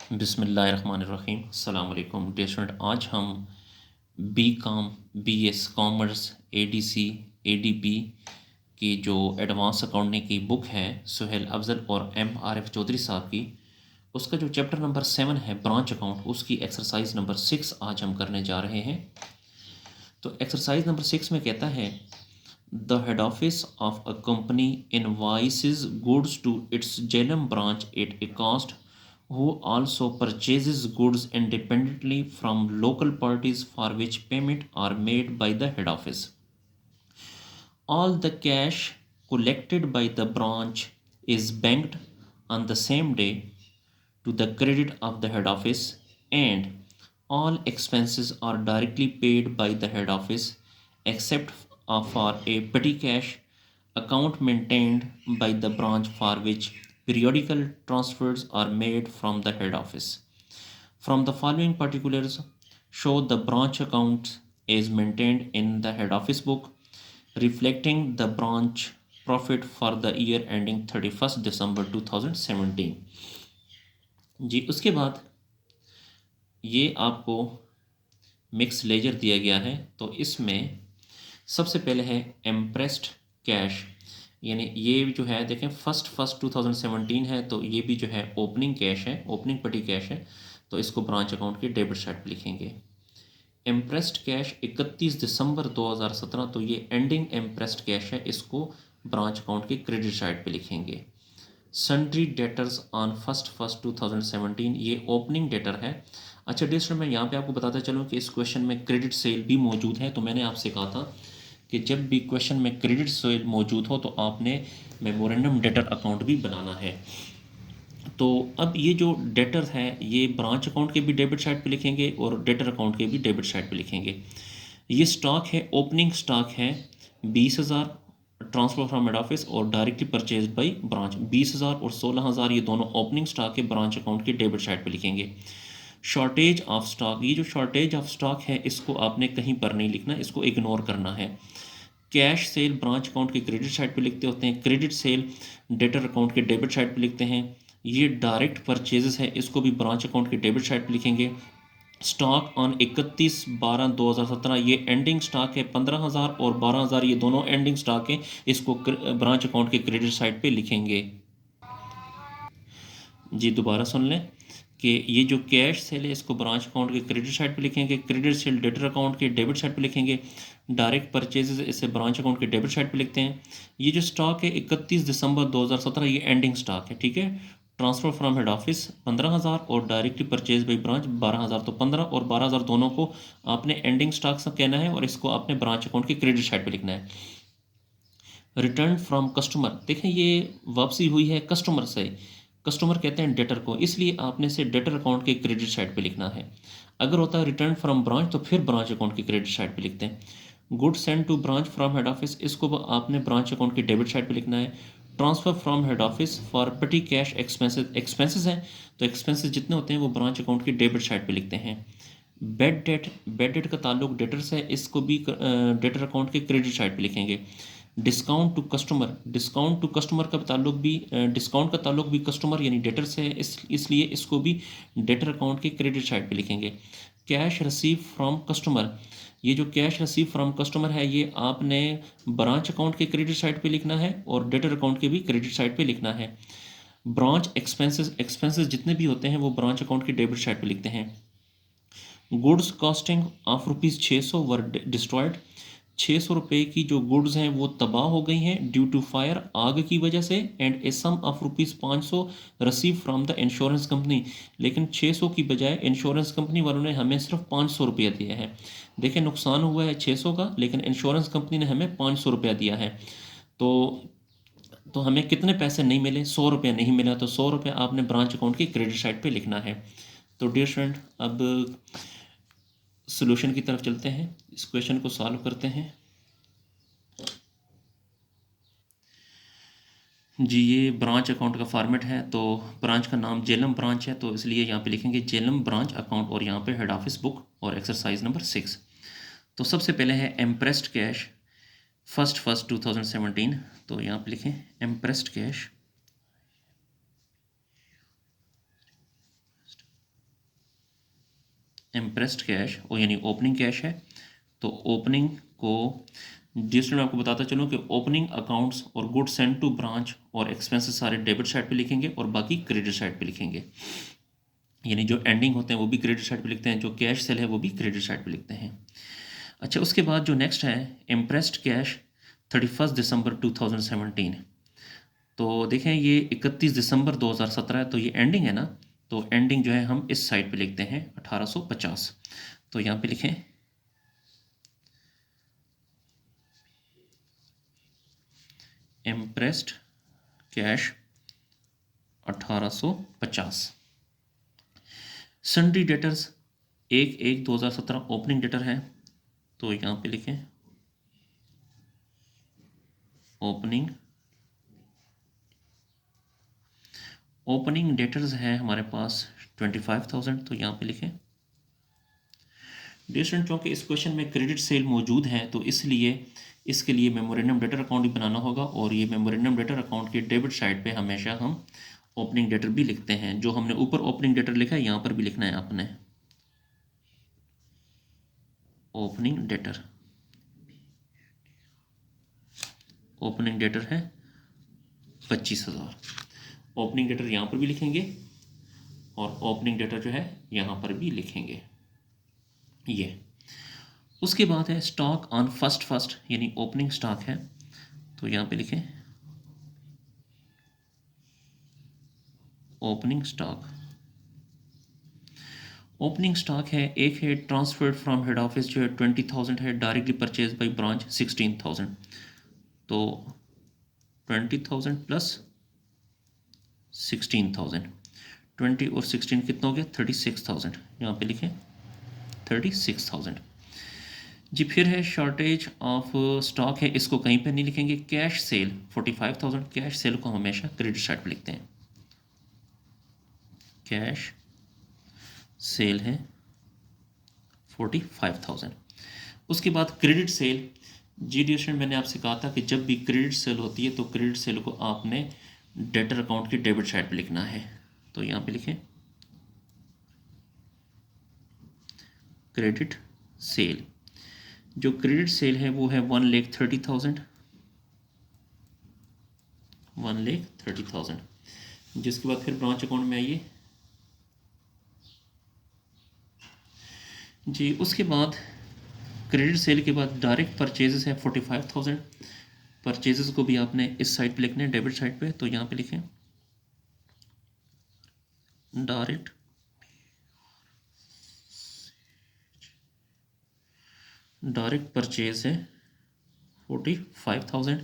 बिस्मिल्लाहिर्रहमानिर्रहीम। अस्सलाम वालेकुम डियर स्टूडेंट, आज हम BCom, BS commerce, ADC, ADP की जो एडवांस अकाउंटिंग की बुक है सुहेल अफजल और एमआरएफ चौधरी साहब की, उसका जो चैप्टर नंबर 7 है ब्रांच अकाउंट, उसकी एक्सरसाइज नंबर 6 आज हम करने जा रहे हैं। तो एक्सरसाइज नंबर 6 में कहता है the head office of a company invoices goods to its Jhelum branch at a cost who also purchases goods independently from local parties for which payment are made by the head office. All the cash collected by the branch is banked on the same day to the credit of the head office, and all expenses are directly paid by the head office except for a petty cash account maintained by the branch for which periodical transfers are made from the head office. From the following particulars show the branch account is maintained in the head office book, reflecting the branch profit for the year ending 31st December 2017. जी, उसके बाद ये आपको mix laser दिया गया है। तो इसमें सबसे पहले है एम्प्रेस्ड कैश, यानी ये जो है देखें फर्स्ट 2017 है, तो ये भी जो है ओपनिंग कैश है, ओपनिंग पटी कैश है, तो इसको ब्रांच अकाउंट के डेबिट साइड पे लिखेंगे। एम्प्रेस्ड कैश 31 दिसंबर 2017, तो ये एंडिंग एम्प्रेस्ड कैश है, इसको ब्रांच अकाउंट के क्रेडिट साइड पे लिखेंगे। सन्ड्री डेटर्स ऑन फर्स्ट 2017, ये ओपनिंग डेटर है। अच्छा डियर स्टूडेंट, मैं यहाँ पे आपको बताता चलूँ कि इस क्वेश्चन में क्रेडिट सेल भी मौजूद है। तो मैंने आपसे कहा था कि जब भी क्वेश्चन में क्रेडिट सेल मौजूद हो तो आपने मेमोरेंडम डेटर अकाउंट भी बनाना है। तो अब ये जो डेटर है ये ब्रांच अकाउंट के भी डेबिट साइड पे लिखेंगे और डेटर अकाउंट के भी डेबिट साइड पे लिखेंगे। ये स्टॉक है, ओपनिंग स्टॉक है 20,000 ट्रांसफर फ्रॉम हेड ऑफिस और डायरेक्टली परचेज बाई ब्रांच। 20,000 और 16,000 ये दोनों ओपनिंग स्टॉक है, ब्रांच अकाउंट के डेबिट साइड पे लिखेंगे। शॉर्टेज ऑफ स्टॉक, ये जो शॉर्टेज ऑफ स्टॉक है इसको आपने कहीं पर नहीं लिखना, इसको इग्नोर करना है। कैश सेल ब्रांच अकाउंट के क्रेडिट साइड पे लिखते होते हैं, क्रेडिट सेल डेटर अकाउंट के डेबिट साइड पे लिखते हैं। ये डायरेक्ट परचेजेस है, इसको भी ब्रांच अकाउंट के डेबिट साइड पे लिखेंगे। स्टॉक ऑन 31/12/2017, ये एंडिंग स्टॉक है 15,000 और 12,000, ये दोनों एंडिंग स्टॉक है, इसको ब्रांच अकाउंट के क्रेडिट साइड पे लिखेंगे। जी दोबारा सुन लें कि ये जो कैश सेल है इसको ब्रांच अकाउंट के क्रेडिट साइड पे लिखेंगे, क्रेडिट सेल डेटर अकाउंट के डेबिट साइड पे लिखेंगे, डायरेक्ट परचेजेस इसे ब्रांच अकाउंट के डेबिट साइड पे लिखते हैं। ये जो स्टॉक है 31 दिसंबर 2017, ये एंडिंग स्टॉक है, ठीक है। ट्रांसफर फ्रॉम हेड ऑफिस 15,000 और डायरेक्टली परचेज बाई ब्रांच 12,000, तो 15 और 12,000 दोनों को आपने एंडिंग स्टॉक सब कहना है और इसको आपने ब्रांच अकाउंट के क्रेडिट साइड पे लिखना है। रिटर्न फ्रॉम कस्टमर, देखें ये वापसी हुई है कस्टमर से, कस्टमर कहते हैं डेटर को, इसलिए आपने से डेटर अकाउंट के क्रेडिट साइड पे लिखना है। अगर होता है रिटर्न फ्रॉम ब्रांच तो फिर ब्रांच अकाउंट के क्रेडिट साइड पे लिखते हैं। Good send to branch from head office, इसको आपने ब्रांच अकाउंट के डेबिट साइड पे लिखना है। Transfer from head office for petty cash expenses, expenses हैं तो एक्सपेंसेस जितने होते हैं वो ब्रांच अकाउंट के डेबिट साइड पे लिखते हैं। बेड डेट का ताल्लुक डेटर से, इसको भी डेटर अकाउंट के क्रेडिट साइड पे लिखेंगे। Discount to customer, discount to customer का ताल्लुक भी डिस्काउंट का ताल्लुक भी कस्टमर यानी डेटर से है, इसलिए इसको भी डेटर अकाउंट के क्रेडिट साइड पे लिखेंगे। कैश रिसीव फ्रॉम कस्टमर, ये जो कैश रिसीव फ्रॉम कस्टमर है ये आपने ब्रांच अकाउंट के क्रेडिट साइड पे लिखना है और डेटर अकाउंट के भी क्रेडिट साइड पे लिखना है। ब्रांच एक्सपेंसेस, एक्सपेंसेस जितने भी होते हैं वो ब्रांच अकाउंट के डेबिट साइड पे लिखते हैं। Goods costing of ₹600 were destroyed, 600 रुपये की जो गुड्स हैं वो तबाह हो गई हैं ड्यू टू फायर, आग की वजह से। And a sum of ₹500 receive from the insurance company, लेकिन 600 की बजाय इंश्योरेंस कंपनी वालों ने हमें सिर्फ 500 रुपया दिया है। देखें नुकसान हुआ है 600 का, लेकिन इंश्योरेंस कंपनी ने हमें 500 रुपया दिया है। तो हमें कितने पैसे नहीं मिले, 100 रुपया नहीं मिला, तो 100 रुपया आपने ब्रांच अकाउंट की क्रेडिट साइड पे लिखना है। तो डियर स्टूडेंट, अब सॉल्यूशन की तरफ चलते हैं, इस क्वेश्चन को सॉल्व करते हैं। जी ये ब्रांच अकाउंट का फॉर्मेट है, तो ब्रांच का नाम जेलम ब्रांच है, तो इसलिए यहाँ पे लिखेंगे जेलम ब्रांच अकाउंट और यहाँ पे हेड ऑफिस बुक और एक्सरसाइज नंबर 6। तो सबसे पहले है एम्प्रेस्ड कैश फर्स्ट 2017, तो यहाँ पे लिखें एम्प्रेस्ड कैश इम्प्रेस्ड कैश और यानी ओपनिंग कैश है, तो ओपनिंग को जिस मैं आपको बताता चलूँ कि ओपनिंग अकाउंट्स और गुड्स सेंड टू ब्रांच और एक्सपेंसेस सारे डेबिट साइड पे लिखेंगे और बाकी क्रेडिट साइड पे लिखेंगे, यानी जो एंडिंग होते हैं वो भी क्रेडिट साइड पे लिखते हैं, जो कैश सेल है वो भी क्रेडिट साइड पे लिखते हैं। अच्छा, उसके बाद जो नेक्स्ट है इम्प्रेस्ड कैश 31 दिसंबर 2017, तो देखें ये 31 दिसंबर 2017 है, तो ये एंडिंग है ना, तो एंडिंग जो है हम इस साइड पे लिखते हैं 1850, तो यहाँ पे लिखें impressed cash 1850। Sundry debtors 1/1/2017 opening debtor है, तो यहाँ पे लिखें ओपनिंग डेटर्स है हमारे पास 25,000, तो यहाँ पे लिखें। डियर स्टूडेंट, क्योंकि इस क्वेश्चन में क्रेडिट सेल मौजूद है तो इसलिए इसके लिए मेमोरेंडम डेटर अकाउंट भी बनाना होगा, और ये मेमोरेंडम डेटर अकाउंट के डेबिट साइड पे हमेशा हम ओपनिंग डेटर भी लिखते हैं। जो हमने ऊपर ओपनिंग डेटर लिखा है यहाँ पर भी लिखना है आपने, ओपनिंग डेटर है 25,000, ओपनिंग डेटर यहाँ पर भी लिखेंगे और ओपनिंग डेटर जो है यहाँ पर भी लिखेंगे ये। उसके बाद है स्टॉक ऑन फर्स्ट यानी ओपनिंग स्टॉक है, तो यहाँ पे लिखें ओपनिंग स्टॉक है, एक है ट्रांसफर्ड फ्रॉम हेड ऑफिस जो है 20,000 है, डायरेक्टली परचेज बाई ब्रांच 16,000, तो 20,000 प्लस 16,000, 20 और 16 कितना हो गया 36,000, यहाँ पे लिखें 36,000 जी। फिर है शॉर्टेज ऑफ स्टॉक है, इसको कहीं पे नहीं लिखेंगे। कैश सेल 45,000, कैश सेल को हमेशा क्रेडिट साइड पे लिखते हैं, कैश सेल है 45,000। उसके बाद क्रेडिट सेल, जी डियर स्टूडेंट मैंने आपसे कहा था कि जब भी क्रेडिट सेल होती है तो क्रेडिट सेल को आपने डेटर अकाउंट की डेबिट साइड पे लिखना है, तो यहाँ पे लिखें क्रेडिट सेल। जो क्रेडिट सेल है वो है 1,30,000, जिसके बाद फिर ब्रांच अकाउंट में आइए जी। उसके बाद क्रेडिट सेल के बाद डायरेक्ट परचेजेस है 45,000, परचेजेस को भी आपने इस साइड पे लिखना है डेबिट साइड पे, तो यहाँ पे लिखें डायरेक्ट परचेज है 45,000।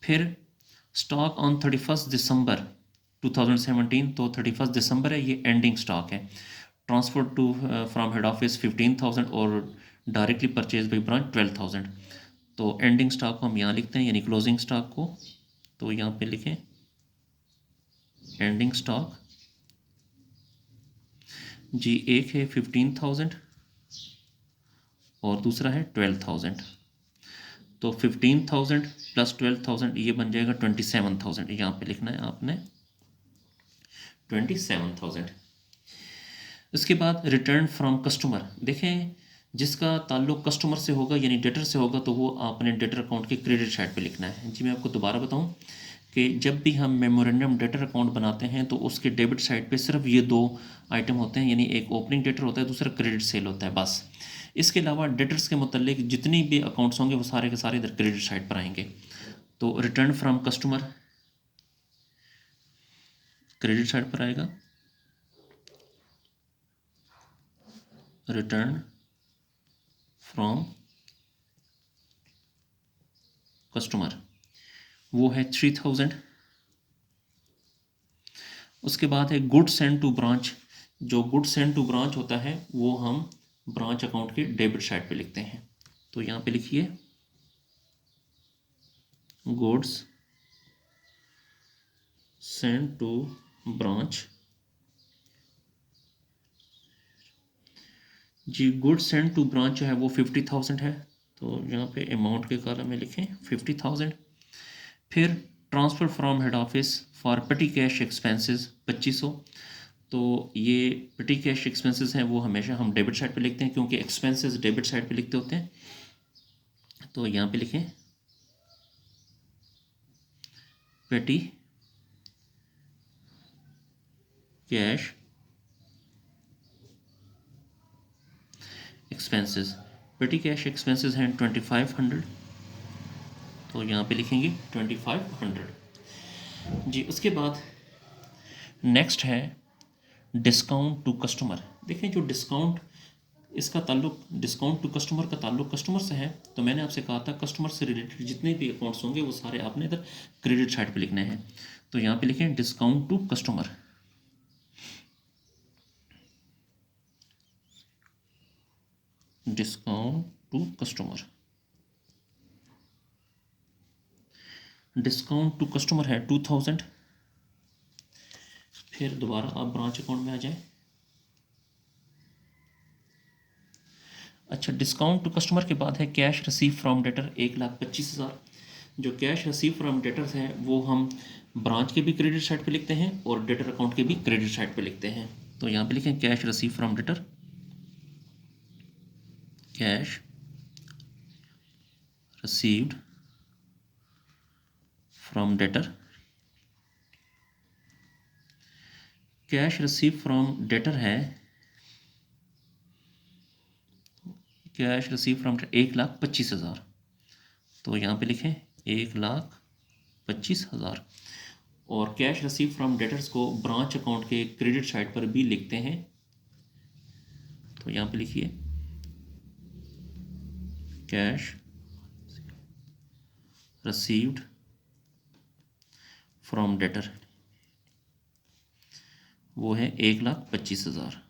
फिर स्टॉक ऑन 31 दिसंबर 2017, तो 31 दिसंबर है, ये एंडिंग स्टॉक है। Transfer to from head office 15,000 और डायरेक्टली परचेज बाई ब्रांच 12,000, तो एंडिंग स्टॉक को हम यहाँ लिखते हैं यानी क्लोजिंग स्टॉक को, तो यहाँ पे लिखें एंडिंग स्टॉक जी। एक है 15,000 और दूसरा है 12,000, तो 15,000 प्लस 12,000 ये बन जाएगा 27,000, यहाँ पे लिखना है आपने 27,000। इसके बाद रिटर्न फ्रॉम कस्टमर, देखें जिसका ताल्लुक कस्टमर से होगा यानी डेटर से होगा तो वो आपने डेटर अकाउंट के क्रेडिट साइड पे लिखना है जी। मैं आपको दोबारा बताऊं कि जब भी हम मेमोरेंडम डेटर अकाउंट बनाते हैं तो उसके डेबिट साइड पे सिर्फ ये दो आइटम होते हैं, यानी एक ओपनिंग डेटर होता है, दूसरा क्रेडिट सेल होता है, बस। इसके अलावा डेटर्स के मुतल्लिक जितनी भी अकाउंट्स होंगे वो सारे के सारे इधर क्रेडिट साइड पर आएंगे। तो return from customer credit side पर आएगा, रिटर्न फ्रॉम कस्टमर वो है 3,000। उसके बाद है गुड सेंड टू ब्रांच, जो गुड सेंड टू ब्रांच होता है वो हम ब्रांच अकाउंट के डेबिट साइड पे लिखते हैं, तो यहाँ पे लिखिए गुड्स सेंड टू ब्रांच जी। गुड सेंड टू ब्रांच जो है वो 50,000 है, तो यहाँ पे अमाउंट के कॉलम में लिखें 50,000। फिर transfer from head office for petty cash expenses 2,500, तो ये पेटी कैश एक्सपेंसेस हैं वो हमेशा हम डेबिट साइड पे लिखते हैं, क्योंकि एक्सपेंसेस डेबिट साइड पे लिखते होते हैं। तो यहाँ पे लिखें पेटी कैश एक्सपेंसेस। पेटी कैश एक्सपेंसेस हैं 2500, तो यहाँ पे लिखेंगे 2500 जी। उसके बाद नेक्स्ट है डिस्काउंट टू कस्टमर। देखें जो डिस्काउंट, इसका ताल्लुक डिस्काउंट टू कस्टमर का ताल्लुक कस्टमर से है, तो मैंने आपसे कहा था कस्टमर से रिलेटेड जितने भी अकाउंट्स होंगे वो सारे आपने इधर क्रेडिट साइड पे लिखने हैं। तो यहाँ पे लिखें discount to customer. Discount to customer, discount to customer है 2000। फिर दोबारा आप ब्रांच अकाउंट में आ जाए। अच्छा, डिस्काउंट टू कस्टमर के बाद है कैश रिसीव फ्रॉम डेटर 1,25,000। जो कैश रिसीव फ्रॉम डेटर्स हैं वो हम ब्रांच के भी क्रेडिट साइड पे लिखते हैं और डेटर अकाउंट के भी क्रेडिट साइड पे लिखते हैं। तो यहाँ पे लिखें cash receive from debtor, cash received from debtor. Cash receive from debtor है, कैश रिसीव फ्रॉम 1,25,000। तो यहाँ पे लिखें 1,25,000। और कैश रिसीव फ्रॉम डेटर्स को ब्रांच अकाउंट के क्रेडिट साइड पर भी लिखते हैं। तो यहाँ पे लिखिए कैश रिसीव्ड फ्रॉम डेटर, वो है 1,25,000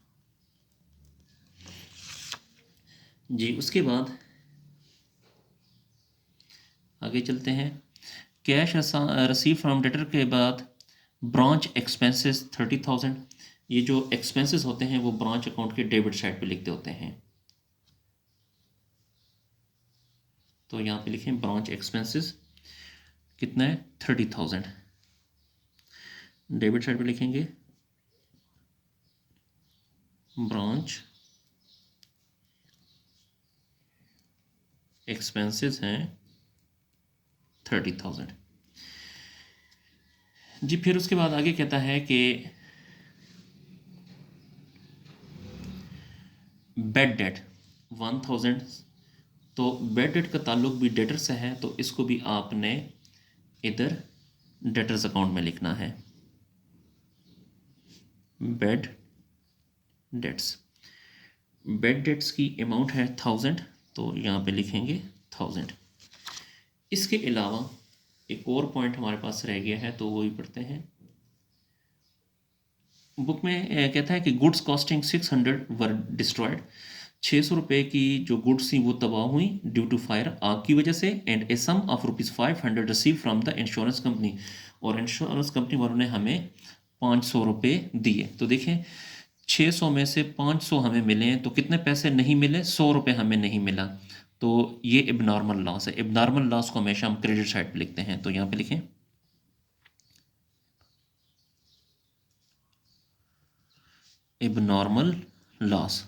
जी। उसके बाद आगे चलते हैं। कैश रिसीव फ्रॉम डेटर के बाद ब्रांच एक्सपेंसेस 30,000। ये जो एक्सपेंसेस होते हैं वो ब्रांच अकाउंट के डेबिट साइड पे लिखते होते हैं। तो यहाँ पे लिखें ब्रांच एक्सपेंसेस कितना है 30,000, डेबिट साइड पे लिखेंगे ब्रांच एक्सपेंसेस हैं 30,000 जी। फिर उसके बाद आगे कहता है कि बेड डेट 1,000। तो बेड डेट का ताल्लुक भी डेटर से है, तो इसको भी आपने इधर डेटर्स अकाउंट में लिखना है। बेड डेट्स, बेड डेट्स की अमाउंट है 1000, तो यहाँ पे लिखेंगे 1000। इसके अलावा एक और पॉइंट हमारे पास रह गया है, तो वो ही पढ़ते हैं। बुक में कहता है कि गुड्स कॉस्टिंग 600 वर डिस्ट्रॉयड। 600 रुपये की जो गुड्स थी वो तबाह हुई ड्यू टू फायर, आग की वजह से। And a sum of ₹500 receive from the insurance company, और इंश्योरेंस कंपनी वालों ने हमें 500 रुपये दिए। तो देखें 600 में से 500 हमें मिले हैं, तो कितने पैसे नहीं मिले, 100 रुपये हमें नहीं मिला। तो ये एबनॉर्मल लॉस है। एबनॉर्मल लॉस को हमेशा हम क्रेडिट साइड पे लिखते हैं। तो यहाँ पे लिखें एबनॉर्मल लॉस,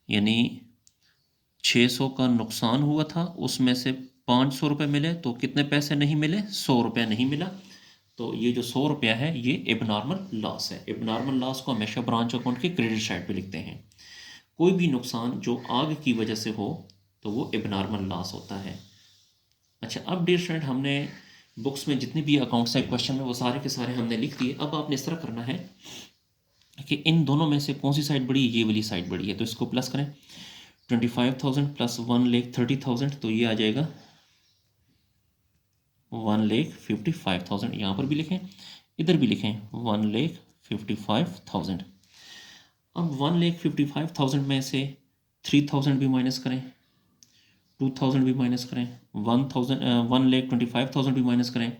यानी 600 का नुकसान हुआ था, उसमें से 500 रुपये मिले, तो कितने पैसे नहीं मिले, 100 रुपया नहीं मिला। तो ये जो 100 रुपया है ये एबनॉर्मल लॉस है। एबनॉर्मल लॉस को हमेशा ब्रांच अकाउंट के क्रेडिट साइड पे लिखते हैं। कोई भी नुकसान जो आग की वजह से हो तो वो एबनॉर्मल लॉस होता है। अच्छा, अब डियर स्टूडेंट हमने बुक्स में जितने भी अकाउंट्स हैं क्वेश्चन में वो सारे के सारे हमने लिख दिए। अब आपने इस तरह करना है कि इन दोनों में से कौन सी साइड बड़ी है, ये वाली साइड बड़ी है, तो इसको प्लस करें। 25,000 प्लस 1,30,000, तो ये आ जाएगा 1,55,000। यहाँ पर भी लिखें, इधर भी लिखें 1,55,000। अब 1,55,000 में से 3,000 भी माइनस करें, 2,000 भी माइनस करें, 1,25,000 भी माइनस करें,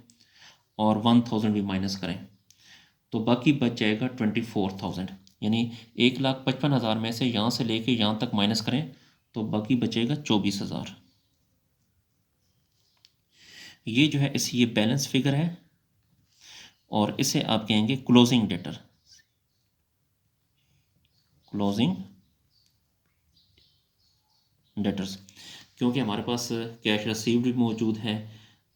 और 1,000 भी माइनस करें, तो बाकी बच जाएगा 24,000। यानी 1,55,000 में से यहाँ से लेके यहाँ तक माइनस करें तो बाकी बचेगा 24,000। ये जो है ये बैलेंस फिगर है, और इसे आप कहेंगे क्लोजिंग डेटर। क्लोजिंग डेटर्स, क्योंकि हमारे पास कैश रिसीव्ड भी मौजूद है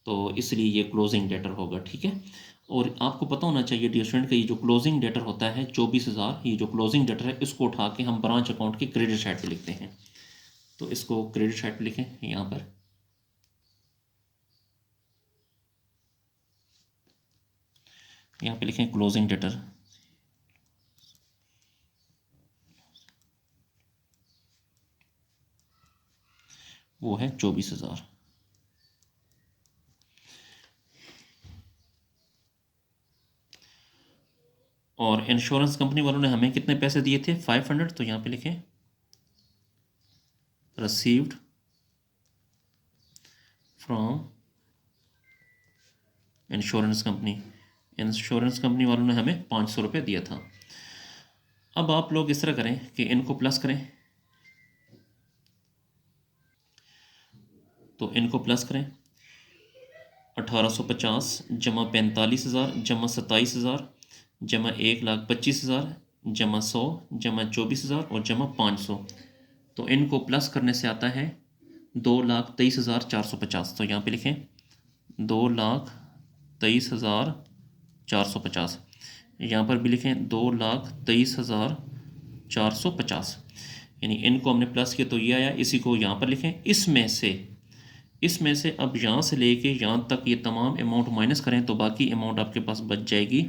तो इसलिए ये क्लोजिंग डेटर होगा। ठीक है, और आपको पता होना चाहिए डियर स्टूडेंट का ये जो क्लोजिंग डेटर होता है 24,000, ये जो क्लोजिंग डेटर है इसको उठा के हम ब्रांच अकाउंट की क्रेडिट साइड पे लिखते हैं। तो इसको क्रेडिट साइड पे लिखें यहाँ पर, यहाँ पे लिखें क्लोजिंग डेटर, वो है 24,000। और इंश्योरेंस कंपनी वालों ने हमें कितने पैसे दिए थे 500, तो यहाँ पे लिखें received from insurance company, insurance company वालों ने हमें 500 रुपये दिया था। अब आप लोग इस तरह करें कि इनको प्लस करें, तो इनको प्लस करें 1850 जमा 45,000 जमा 27,000 जमा 1,25,000 जमा 100 जमा 24,000 और जमा 500। तो इनको प्लस करने से आता है 2,23,450। तो यहाँ पे लिखें 2,23,450, यहाँ पर भी लिखें 2,23,450, यानी इनको हमने प्लस किया तो ये आया, इसी को यहाँ पर लिखें। इसमें से अब यहाँ से लेके यहाँ तक ये तमाम अमाउंट माइनस करें तो बाकी अमाउंट आपके पास बच जाएगी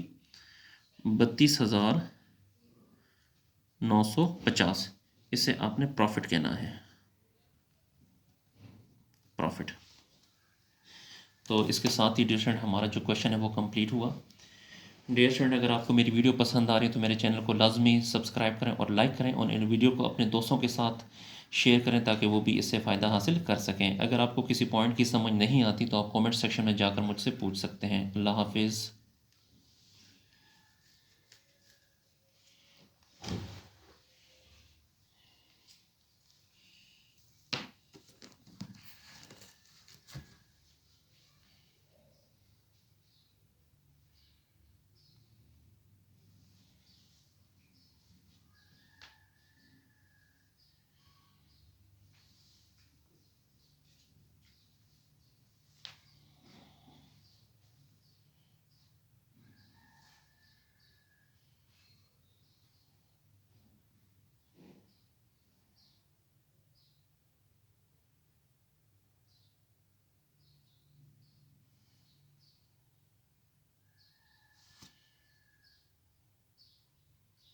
32,950। इसे आपने प्रॉफिट कहना है, प्रॉफिट। तो इसके साथ ही डियर स्टूडेंट हमारा जो क्वेश्चन है वो कंप्लीट हुआ। डियर स्टूडेंट, अगर आपको मेरी वीडियो पसंद आ रही है तो मेरे चैनल को लाजमी सब्सक्राइब करें और लाइक करें, और इन वीडियो को अपने दोस्तों के साथ शेयर करें ताकि वो भी इससे फ़ायदा हासिल कर सकें। अगर आपको किसी पॉइंट की समझ नहीं आती तो आप कमेंट सेक्शन में जाकर मुझसे पूछ सकते हैं। अल्लाह हाफिज़।